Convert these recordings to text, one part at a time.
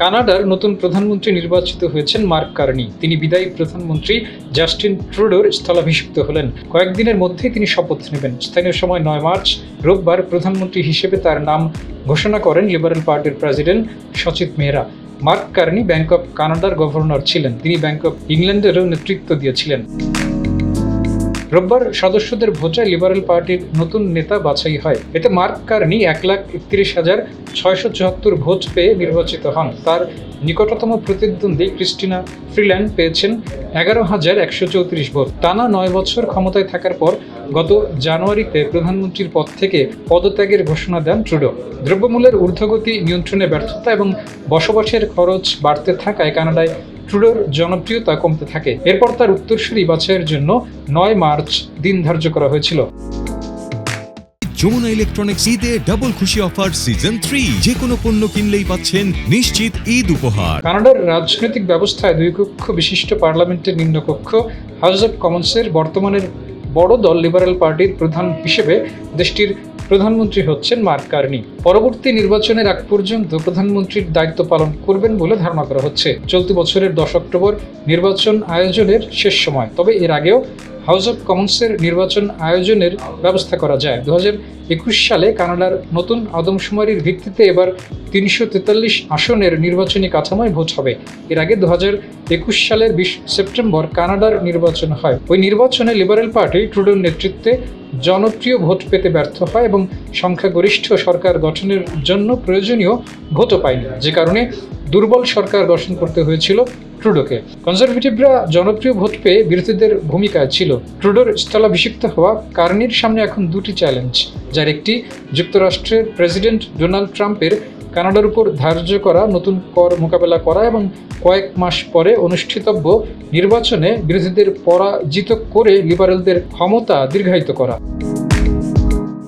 কানাডার নতুন প্রধানমন্ত্রী নির্বাচিত হয়েছেন মার্ক কার্নি। তিনি বিদায়ী প্রধানমন্ত্রী জাস্টিন ট্রুডোর স্থলাভিষিক্ত হলেন। কয়েকদিনের মধ্যেই তিনি শপথ নেবেন। স্থানীয় সময় ৯ মার্চ রোববার প্রধানমন্ত্রী হিসেবে তার নাম ঘোষণা করেন লিবারেল পার্টির president Sachit Mehra. Mark Carney bank of কানাডার গভর্নর ছিলেন। তিনি ব্যাংক অব ইংল্যান্ডেরও নেতৃত্ব দিয়েছিলেন। রোববার সদস্যদের ভোটে লিবারেল পার্টির নতুন নেতা বাছাই হয়। এতে মার্ক কার্নি ১,৩১,৬৭৪ ভোট পেয়ে নির্বাচিত হন। তার নিকটতম প্রতিদ্বন্দ্বী ক্রিস্টিনা ফ্রিল্যান্ড পেয়েছেন ১১,১৩৪ ভোট। টানা ৯ বছর ক্ষমতায় থাকার পর গত জানুয়ারিতে প্রধানমন্ত্রীর পদ থেকে পদত্যাগের ঘোষণা দেন ট্রুডো। দ্রব্যমূল্যের ঊর্ধ্বগতি নিয়ন্ত্রণে ব্যর্থতা এবং বসবাসের খরচ বাড়তে থাকায় কানাডায় ট্রুডোর জনপ্রিয়তা কমতে থাকে। এরপর তার উত্তরসূরি বাছাইয়ের জন্য ৯ মার্চ দিন ধার্য করা হয়েছিল। যমুনা ইলেকট্রনিক্স ঈদে ডাবল খুশি অফার সিজন 3, যে কোনো পণ্য কিনলেই পাচ্ছেন নিশ্চিত ঈদ উপহার। কানাডার রাজনৈতিক ব্যবস্থায় ২ কক্ষ বিশিষ্ট পার্লামেন্টের নিম্নকক্ষ হাউস অব কমন্সের বর্তমানের বড় দল লিবারেল পার্টির প্রধান হিসেবে দেশটির প্রধানমন্ত্রী হচ্ছেন মার্ক কার্নি। পরবর্তী নির্বাচনের আগ পর্যন্ত প্রধানমন্ত্রীর দায়িত্ব পালন করবেন বলে ধারণা করা হচ্ছে। চলতি বছরের ১০ অক্টোবর নির্বাচন আয়োজনের শেষ সময়। তবে এর আগেও হাউস অব কমন্সের নির্বাচন আয়োজনের ব্যবস্থা করা যায়। ২০২১ সালে কানাডার নতুন আদমশুমারির ভিত্তিতে এবার ৩৪৩ আসনের নির্বাচনী কাঠামোয় ভোট হবে। এর আগে ২০২১ সালের ২০ সেপ্টেম্বর কানাডার নির্বাচন হয়। ওই নির্বাচনে লিবারেল পার্টি ট্রুডোর নেতৃত্বে জনপ্রিয় ভোট পেতে ব্যর্থ হয় এবং সংখ্যাগরিষ্ঠ সরকার গঠনের জন্য প্রয়োজনীয় ভোটও পায়নি, যে কারণে দুর্বল সরকার গঠন করতে হয়েছিল ট্রুডোকে। কনজারভেটিভরা জনপ্রিয় ভোট পেয়ে বিরোধীদের ভূমিকায় ছিল। ট্রুডোর স্থলাভিষিক্ত হওয়া কার্নির সামনে এখন ২টি চ্যালেঞ্জ, যার একটি যুক্তরাষ্ট্রের প্রেসিডেন্ট ডোনাল্ড ট্রাম্পের কানাডার উপর ধার্য করা নতুন কর মোকাবেলা করা এবং কয়েক মাস পরে অনুষ্ঠিতব্য নির্বাচনে বিরোধীদের পরাজিত করে লিবারেলদের ক্ষমতা দীর্ঘায়িত করা।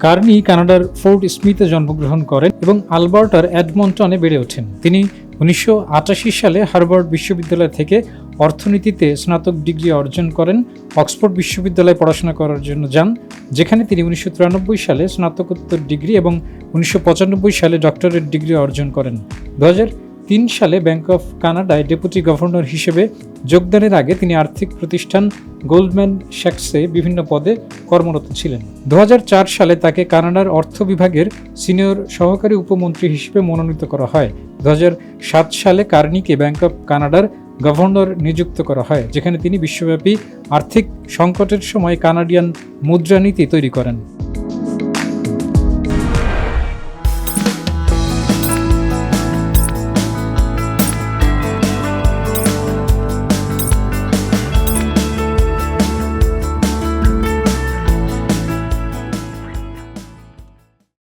কার্নি কানাডার ফোর্ট স্মিথে জন্মগ্রহণ করেন এবং আলবার্টার এডমন্টনে বেড়ে ওঠেন। তিনি ১৯৮৮ সালে হার্ভার্ড বিশ্ববিদ্যালয় থেকে অর্থনীতিতে স্নাতক ডিগ্রি অর্জন করেন। অক্সফোর্ড বিশ্ববিদ্যালয়ে পড়াশোনা করার জন্য যান, যেখানে তিনি ১৯৯৩ সালে স্নাতকোত্তর ডিগ্রি এবং ১৯৯৫ সালে ডক্টরেট ডিগ্রি অর্জন করেন। ২০০৩ সালে ব্যাংক অফ কানাডায় ডেপুটি গভর্নর হিসেবে যোগদানের আগে তিনি আর্থিক প্রতিষ্ঠান গোল্ডম্যান স্যাক্সে বিভিন্ন পদে কর্মরত ছিলেন। ২০০৪ সালে তাকে কানাডার অর্থ বিভাগের সিনিয়র সহকারী উপমন্ত্রী হিসেবে মনোনীত করা হয়। ২০০৭ সালে কার্নিকে ব্যাংক অফ কানাডার গভর্নর নিযুক্ত করা হয়, যেখানে তিনি বিশ্বব্যাপী আর্থিক সংকটের সময় কানাডিয়ান মুদ্রানীতি তৈরি করেন।